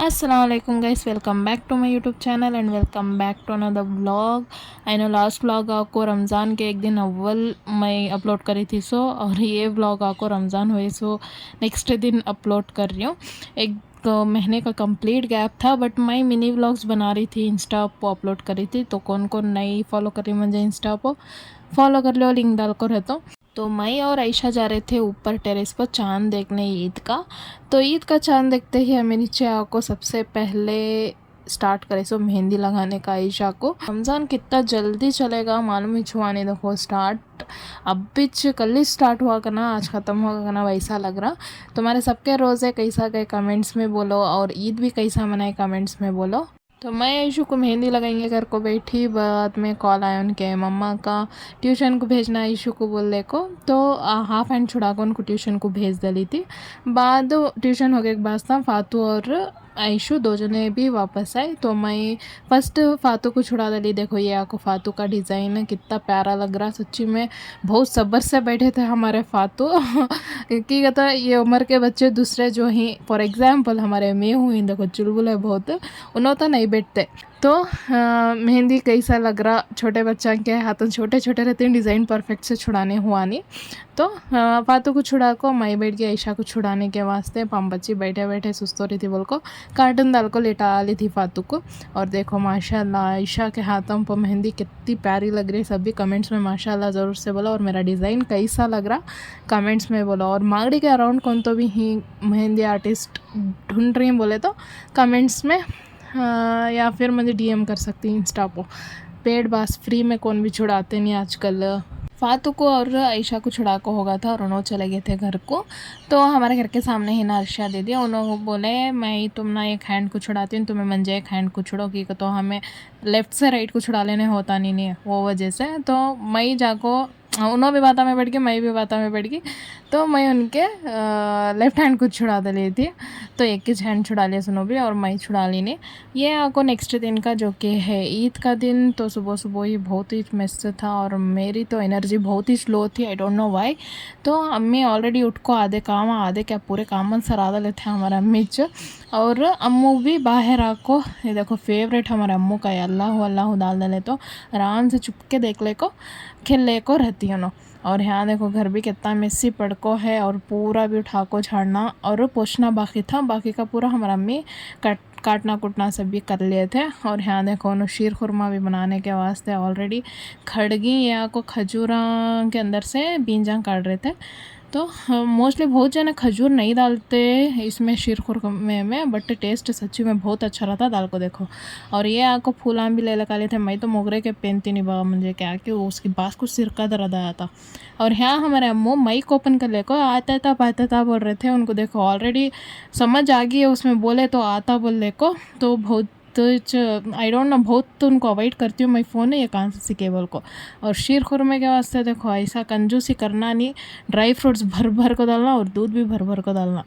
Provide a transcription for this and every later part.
अस्सलाम वालेकुम guys, welcome back to my YouTube channel and welcome back to another vlog. I know last vlog आपको रमज़ान के एक दिन अव्वल मैं अपलोड करी थी और ये व्लॉग आपको रमज़ान हुए नेक्स्ट दिन अपलोड कर रही हूँ। एक महीने का कंप्लीट गैप था बट मैं मिनी व्लॉग्स बना रही थी, इंस्टा पर अपलोड करी थी। तो कौन कौन नहीं फॉलो करी मुझे इंस्टा पर फॉलो कर लो, लिंक डाल कर रहता हूँ। तो मैं और आयशा जा रहे थे ऊपर टेरेस पर चांद देखने ईद का। तो ईद का चांद देखते ही हमें नीचे आको सबसे पहले स्टार्ट करे मेहंदी लगाने का आयशा को। रमज़ान कितना जल्दी चलेगा मालूम ही छुआ नहीं। देखो स्टार्ट अब भी कल ही स्टार्ट हुआ करना, आज ख़त्म हुआ करना वैसा लग रहा। तुम्हारे सबके रोज़े कैसा गए कमेंट्स में बोलो, और ईद भी कैसा मनाए कमेंट्स में बोलो। तो मैं आयशु को मेहंदी लगाएंगे घर को बैठी, बाद में कॉल आया उनके मम्मा का ट्यूशन को भेजना आयशु को बोलने को। तो हाफ हैंड छुड़ा कर उनको ट्यूशन को भेज डाली थी। बाद ट्यूशन हो गए के बाद था फातू और आयशु दो जने भी वापस आए। तो मैं फर्स्ट फातू को छुड़ा डाली। देखो ये आपको फातू का डिज़ाइन कितना प्यारा लग रहा, सच्ची में बहुत सब्र से बैठे थे हमारे फातू क्योंकि कहता ये उम्र के बच्चे दूसरे जो ही फॉर एग्जांपल हमारे मैं हुई, देखो चुलबुल है बहुत, उन्होंने तो नहीं बैठते। तो मेहंदी कैसा लग रहा, छोटे बच्चा के हाथों छोटे छोटे रहते हैं, डिज़ाइन परफेक्ट से छुड़ाने हुआ नहीं। तो फातू को छुड़ा को मैं बैठ गई आयशा को छुड़ाने के वास्ते। पाम बच्ची बैठे बैठे सुस्त हो रही थी बोल को कार्टून डाल को लेटा ली थी फातू को। और देखो माशाल्लाह आयशा के हाथों पर मेहंदी कितनी प्यारी लग रही है। सभी कमेंट्स में माशाल्लाह ज़रूर से बोला, और मेरा डिज़ाइन कैसा लग रहा कमेंट्स में बोला। और मांगड़ी के अराउंड कौन तो भी ही मेहंदी आर्टिस्ट ढूंढ रही हैं बोले तो कमेंट्स में या फिर मुझे डीएम कर सकती इंस्टा पर। पेड बास फ्री में कौन भी छुड़ाते नहीं आजकल। फातू को और आयशा को छुड़ा को होगा था और उन्होंने चले गए थे घर को। तो हमारे घर के सामने ही ना अर्शा दे दिया। उन्होंने बोले मैं तुम ना एक हैंड को छुड़ाती हूँ, तुम्हें मंजे एक हैंड को छुड़ो कि तो हमें लेफ़्ट से राइट को छुड़ा लेने होता नहीं है वो वजह से। तो मैं जाको उन्होंने भी बाता में बैठ गई, मैं भी बाता में बैठ गई। तो मैं उनके लेफ़्ट हैंड को छुड़ा ली थी। तो एक ही हैंड छुड़ा लिया सुनो भी, और मैं छुड़ा ली नहीं। ये आपको नेक्स्ट दिन का जो कि है ईद का दिन। तो सुबह सुबह ही बहुत ही मस्त था और मेरी तो एनर्जी बहुत ही स्लो थी, आई डोंट नो वाई। तो अम्मी ऑलरेडी उठ को आधे काम आधे क्या पूरे काम सरा डाले थे हमारे अम्मी और अम्मू भी बाहर आको। ये देखो फेवरेट हमारे अम्मू का है, अल्लाह अल्लाह डाल डाले तो आराम से चुपके देख ले को खेल ले को रहती है ना। और यहाँ देखो घर भी कितना मेसी पड़को है, और पूरा भी उठा को झाड़ना और पोछना बाकी था। बाकी का पूरा हमारा अम्मी काटना कुटना सब भी कर लिए थे। और यहाँ देखो न शीर खुरमा भी बनाने के वास्ते ऑलरेडी खड़गी या को खजूरा के अंदर से बींजा काट रहे थे। तो मोस्टली बहुत जने खजूर नहीं डालते इसमें शीर खुरमे में, बट टेस्ट सच्ची में बहुत अच्छा रहता दाल को देखो। और ये आपको फूलान भी ले लगा लिए थे। मैं तो मोगरे के पेनती नहीं बाबा मुझे क्या कि उसकी बास कुछ सिरका दर्द आया था। और यहाँ हमारे अम्मू माइक ओपन कर ले को आता था बोल रहे थे। उनको देखो ऑलरेडी समझ आ गई है, उसमें बोले तो आता बोल ले को। तो बहुत आई डोंट नो बहुत तो उनको अवॉइड करती हूँ मैं फ़ोन है ये कान से केबल को। और शीर खुरमे के वास्ते देखो ऐसा कंजूसी करना नहीं, ड्राई फ्रूट्स भर भर को डालना और दूध भी भर भर को डालना।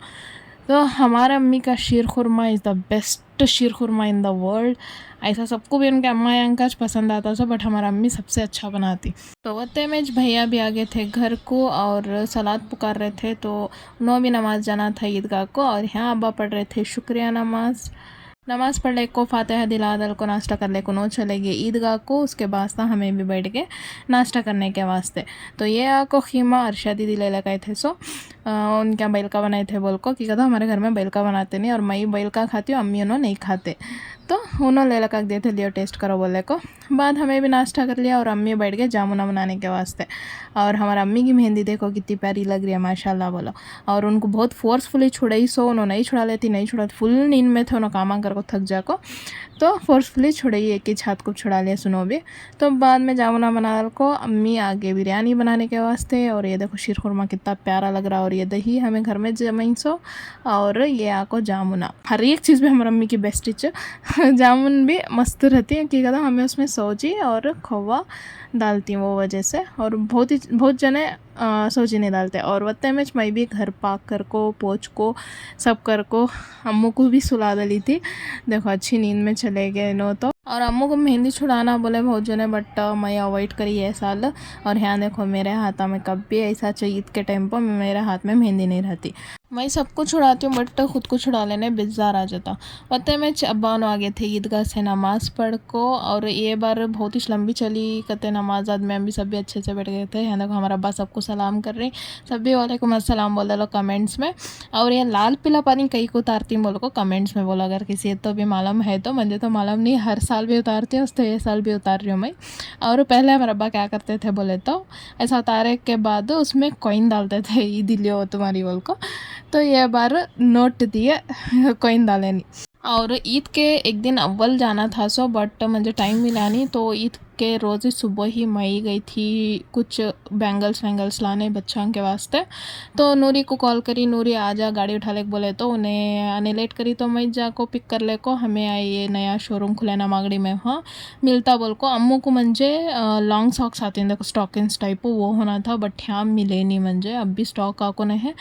तो हमारे अम्मी का sheer khurma is the best sheer khurma in the world. ऐसा सबको भी उनके अम्मा या अंकज पसंद आता था, बट हमारा अम्मी सबसे अच्छा बनाती। तो वत्ते में भैया भी आ गए थे घर को और सलाद पुकार रहे थे। तो उन्होंने भी नमाज़ जाना था ईदगाह को। और यहाँ अब्बा पढ़ रहे थे शुक्रिया नमाज़ पढ़ ले को फातिहा दिला दल को नाश्ता कर ले को नो चलेगी ईदगाह को। उसके बाद था हमें भी बैठ के नाश्ता करने के वास्ते। तो ये आको खीमा अर्शा दीदी ले लगाए थे उनके बैल का बनाए थे बोल को कि कहता हमारे घर में बैल का बनाते नहीं, और मैं बैल का खाती हूँ, अम्मी उन्होंने नहीं खाते। तो उन्होंने ले लगा दिए थे, लियो टेस्ट करो बोले को। बाद हमें भी नाश्ता कर लिया और अम्मी बैठ गए जामुना बनाने के वास्ते। और हमारा अम्मी की मेहंदी देखो कितनी प्यारी लग रही है माशाल्लाह बोलो। और उनको बहुत फोर्सफुली छुड़ाई उन्होंने नहीं छुड़ा लेती, नहीं छुड़ा फुल नींद में थे उन्होंने काम कर को थक जाको। तो फोर्सफुली छुड़ाई एक ही छात को छुड़ा लिया सुनो भी। तो बाद में जामुना बना को अम्मी आगे बिरयानी बनाने के वास्ते। और ये देखो शीर खुरमा कितना प्यारा लग रहा। और ये दही हमें घर में जमाई और ये आको जामुना, हर एक चीज़ भी हमारी अम्मी की बेस्ट जामुन भी मस्त रहती है कि कहता हमें उसमें सौजी और खोवा डालती हूँ वो वजह से। और बहुत जने सौजी नहीं डालते। और वत्ते में मैं भी घर पाक कर को पोछ को सब कर को अम्मू को भी सुला डाली थी। देखो अच्छी नींद में चले गए नो। तो और अम्मू को मेहंदी छुड़ाना बोले बहुत जने, बट मैं अवॉइड करी है साल। और यहाँ देखो मेरे हाथ में कब भी ऐसा चाहिए ईद के टाइम पर मेरे हाथ में मेहंदी नहीं रहती। मैं सबको छुड़ाती हूँ बट खुद को छुड़ा लेने बेजार आ जाता। पता है मैं अब्बानो आ गए थे ईदगाह से नमाज़ पढ़ को, और ये बार बहुत ही लंबी चली कहते नमाज आज में भी सब भी अच्छे से बैठ गए थे। है देखो हमारा अब्बा सबको सलाम कर रही, सब भी वालेकुम अस्सलाम बोल लो कमेंट्स में। और ये लाल पीला पानी कहीं को उतारती बोल को कमेंट्स में बोलो, अगर किसी तो भी मालूम है तो। मुझे तो मालूम नहीं, हर साल भी उतारती हूँ तो ये साल भी उतार रही हूँ मैं। और पहले हमारा अब्बा क्या करते थे बोले तो, ऐसा उतारे के बाद उसमें कॉइन डालते थे, ईद लियो तुम्हारी बोल को। तो ये बार नोट दिए कॉइन डाले नहीं। और ईद के एक दिन अव्वल जाना था सो, बट मुझे टाइम मिला नहीं, तो ईद के रोज़ सुबह ही मैं गई थी कुछ बैंगल्स वैंगल्स लाने बच्चों के वास्ते। तो नूरी को कॉल करी, नूरी आ जा गाड़ी उठा ले बोले, तो उन्हें आने लेट करी तो मैं जा को पिक कर ले को। हमें आई ये नया शोरूम खुला ना मागड़ी में, हाँ मिलता बोल को। अम्मू को मंजे लॉन्ग सॉक्स आते हैं देखो स्टॉकिंग्स टाइप, वो होना था बट यहाँ मिले नहीं मंजे, अब भी स्टॉक आको नहीं है,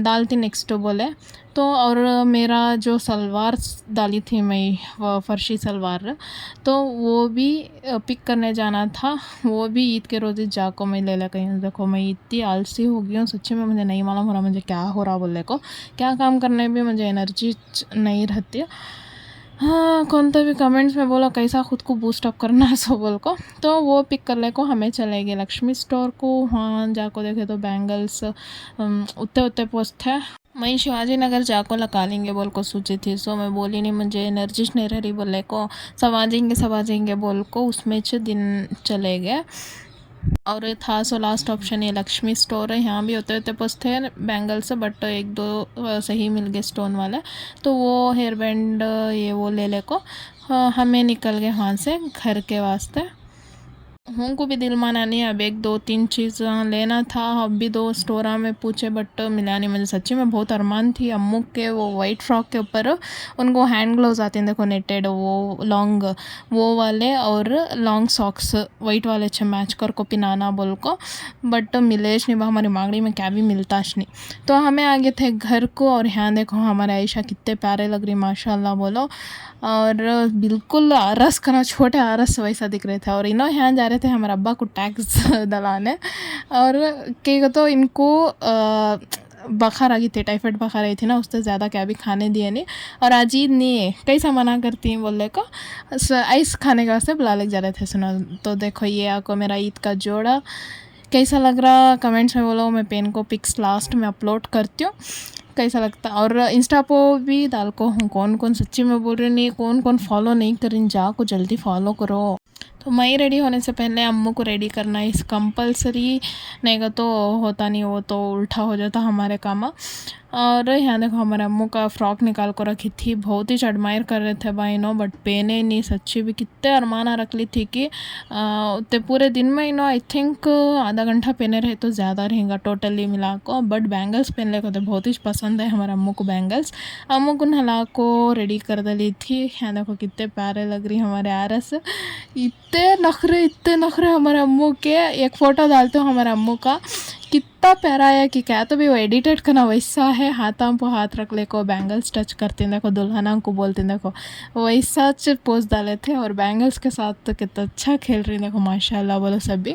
डालती नेक्स्ट बोले तो। और मेरा जो सलवार डाली थी मैं वो फर्शी सलवार, तो वो भी पिक करने जाना था, वो भी ईद के रोज़ जाको मैं ले ले कहीं। देखो मैं इतनी आलसी हो गई हूँ सच्ची में, मुझे नहीं मालूम हो रहा मुझे क्या हो रहा बोले को, क्या काम करने भी मुझे एनर्जी नहीं रहती है। हाँ कौन तो भी कमेंट्स में बोलो कैसा खुद को बूस्ट अप करना है सो बोल को। तो वो पिक कर ले को हमें चले गए लक्ष्मी स्टोर को। हाँ जाको देखे तो बैंगल्स उतने उतने पोस्ट है। मैं शिवाजी नगर जाको लगा लेंगे बोल को सोची थी, सो मैं बोली नहीं मुझे एनर्जी नहीं रही बोले को, सब आ जाएंगे बोल को उसमें दिन चले गए। और था सो लास्ट ऑप्शन ये लक्ष्मी स्टोर है, यहाँ भी होते होते पसते हैं बैंगल्स बट एक दो सही मिल गए स्टोन वाले, तो वो हेयर बैंड ये वो ले ले को हमें निकल गए वहाँ से घर के वास्ते। हमको भी दिल माना नहीं, अब एक दो तीन चीज़ लेना था, अब भी दो स्टोरा में पूछे बट मिला नहीं। मुझे सच्ची में बहुत अरमान थी अम्मू के वो वाइट फ्रॉक के ऊपर उनको हैंड ग्लोव्स आते हैं देखो नेटेड वो लॉन्ग वो वाले, और लॉन्ग सॉक्स वाइट वाले अच्छे मैच कर को पिनाना बोल को, बट मिलेश नहीं हमारी मांगड़ी में क्या भी मिलताश नहीं। तो हमें आगे थे घर को, और यहाँ देखो हमारे आयशा कितने प्यारे लग रही माशाल्लाह बोलो, और बिल्कुल आरस करना छोटे आरस वैसा दिख रहे थे। और इन्हों यहाँ जा रहे थे हमारे अब्बा को टैक्स दलाने, और क्या तो इनको बुखार आ गई थी, टाइफाइड बुखार आई थी ना, उससे ज़्यादा क्या भी खाने दिए नहीं। और आज ईद नहीं है कैसा मना करती हैं बोलने को, आइस खाने के वास्ते बुला ले जा रहे थे सुनो। तो देखो ये आपको मेरा ईद का जोड़ा कैसा लग रहा कमेंट्स में बोलो, मैं पेन को पिक्स लास्ट में अपलोड करती हूँ कैसा लगता। और इंस्टा पे भी डाल को हूँ, कौन कौन सच्ची में बोल रहे नहीं, कौन कौन फॉलो नहीं करें जा को जल्दी फॉलो करो। तो मैं रेडी होने से पहले अम्मू को रेडी करना इस कंपलसरी, नहीं का तो होता नहीं, वो तो उल्टा हो जाता हमारे काम। और यहाँ देखो हमारे अम्मू का फ्रॉक निकाल कर रखी थी, बहुत ही एडमायर कर रहे थे भाई नो, बट पहने नहीं सच्ची भी कितने अरमाना रख ली थी कि उतने पूरे दिन में नो आई थिंक आधा घंटा पहने रहे तो ज़्यादा रहेगा टोटली मिला को। बट बैंगल्स पहन ले को तो बहुत ही पसंद है हमारे अम्मू को बैंगल्स, अम्मू को नहला को रेडी कर दली थी। यहाँ देखो कितने प्यारे लग रही हमारे आरस, इतने नखरे हमारे अम्मू के। एक फ़ोटो डालते हो हमारे अम्मू का कितना प्यारा है कि क्या, तो भी वो एडिटेड करना वैसा है, हाथों पे हाथ रख ले को बैंगल्स टच करते देखो, दुल्हना को बोलते देखो वैसा पोज डाले थे, और बैंगल्स के साथ तो कितना अच्छा खेल रही देखो माशाल्लाह बोलो सब भी।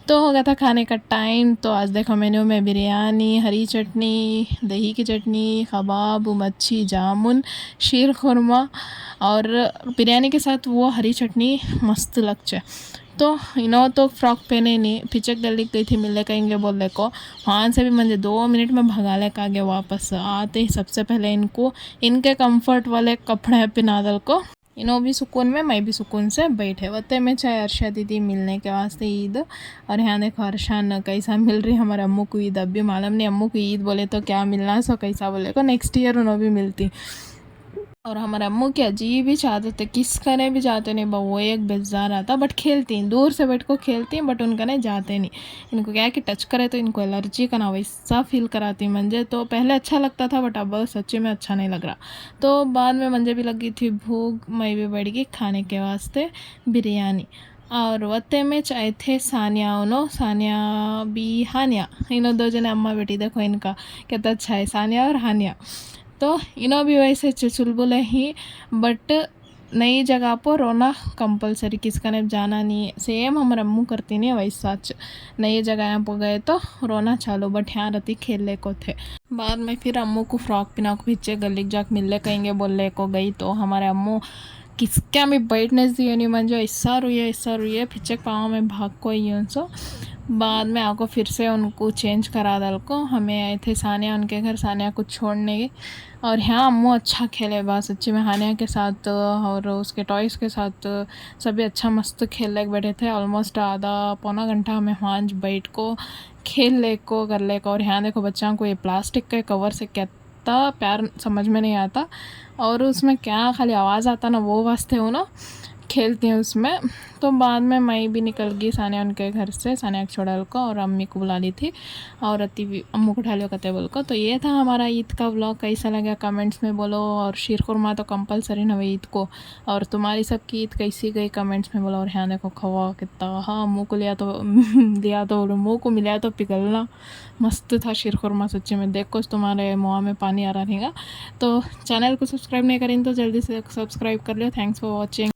तो हो गया था खाने का टाइम। तो आज देखो मेन्यू में बिरयानी, हरी चटनी, दही की चटनी, कबाब, मच्छी, जामुन, शीर खुरमा, और बिरयानी के साथ वो हरी चटनी मस्त लगचे। तो इन्हों तो फ्रॉक पहने नहीं, पिचक गली गई थी मिलने कहेंगे बोलने को, वहाँ से भी मुझे 2 मिनट में भगा ले का गया वापस आते ही। सबसे पहले इनको इनके कंफर्ट वाले कपड़े पहना दल को, इन्हों भी सुकून में मैं भी सुकून से बैठे वते में चाहे अर्शा दीदी मिलने के वास्ते ईद। और यहाँ देखो अर्शान कैसा मिल रही हमारे अम्मू को ईद, अब भी मालूम नहीं अम्मू को ईद बोले तो क्या मिलना सो कैसा बोले को नेक्स्ट ईयर उन्हों भी मिलती। और हमारे अम्मू की अजीब ही चाहते थे, किस करने भी जाते नहीं वो एक बेजार आता, बट खेलती दूर से बैठ को खेलती बट उनका नहीं जाते नहीं। इनको क्या है कि टच करे तो इनको एलर्जी का ना वैसा फील कराती मंजे। तो पहले अच्छा लगता था बट अब सच्ची में अच्छा नहीं लग रहा। तो बाद में मंजे भी लगी थी भूख, मैं भी बढ़ गई खाने के वास्ते बिरयानी। और वत्ते में चाहे थे सानिया भी हानिया, इन्हों 2 जने अम्मा बेटी देखो इनका कितना अच्छा है, सानिया और हानिया। तो इन्हों भी वैसे चुलबुले ही, बट नई जगह पर रोना कंपलसरी, किसका ने जाना नहीं। सेम हमारे अम्मू करती नहीं वैसा। नई जगह पर गए तो रोना चालू, बट यहाँ रहती खेलने को थे। बाद में फिर अम्मू को फ्रॉक पिना को पीछे गली जाक मिलने कहेंगे बोलने को गई तो हमारे अम्मू किसका मैं बैठने दिए नहीं, मंजो ऐसा रुई है पीछे पाँव में भाग को ही सो। बाद में आको फिर से उनको चेंज करा दल को, हमें आए थे सानिया उनके घर, सानिया को छोड़ने गई। और यहाँ अम्मू अच्छा खेले बस सच्ची में, हानिया के साथ और उसके टॉयज़ के साथ सभी अच्छा मस्त खेलने बैठे थे। ऑलमोस्ट आधा पौना घंटा हमें वहाँ बैठ को खेल ले को कर ले को। और यहाँ देखो बच्चों को ये प्लास्टिक के कवर से कितना प्यार समझ में नहीं आता, और उसमें क्या खाली आवाज़ आता ना वो वास्ते हो ना खेलती हैं उसमें। तो बाद में मैं भी निकल गई सानिया उनके घर से, सानिया को छोड़ल को, और अम्मी को बुला ली थी और अति भी अम्मू को उठा लियो कते बोल को। तो ये था हमारा ईद का व्लॉग, कैसा लगा कमेंट्स में बोलो। और शीर खुरमा तो कंपलसरी न ईद को। और तुम्हारी सबकी ईद कैसी गई कमेंट्स में बोलो। और यहाँ देखो खवा कितना, हाँ मुँह को लिया तो लिया तो मुँह को मिला तो पिघलना मस्त था शीर खुरमा सच्ची में। देखो तुम्हारे मुँह में पानी आ रहा रहेगा। तो चैनल को सब्सक्राइब नहीं करें तो जल्दी से सब्सक्राइब कर लो। Thanks for watching.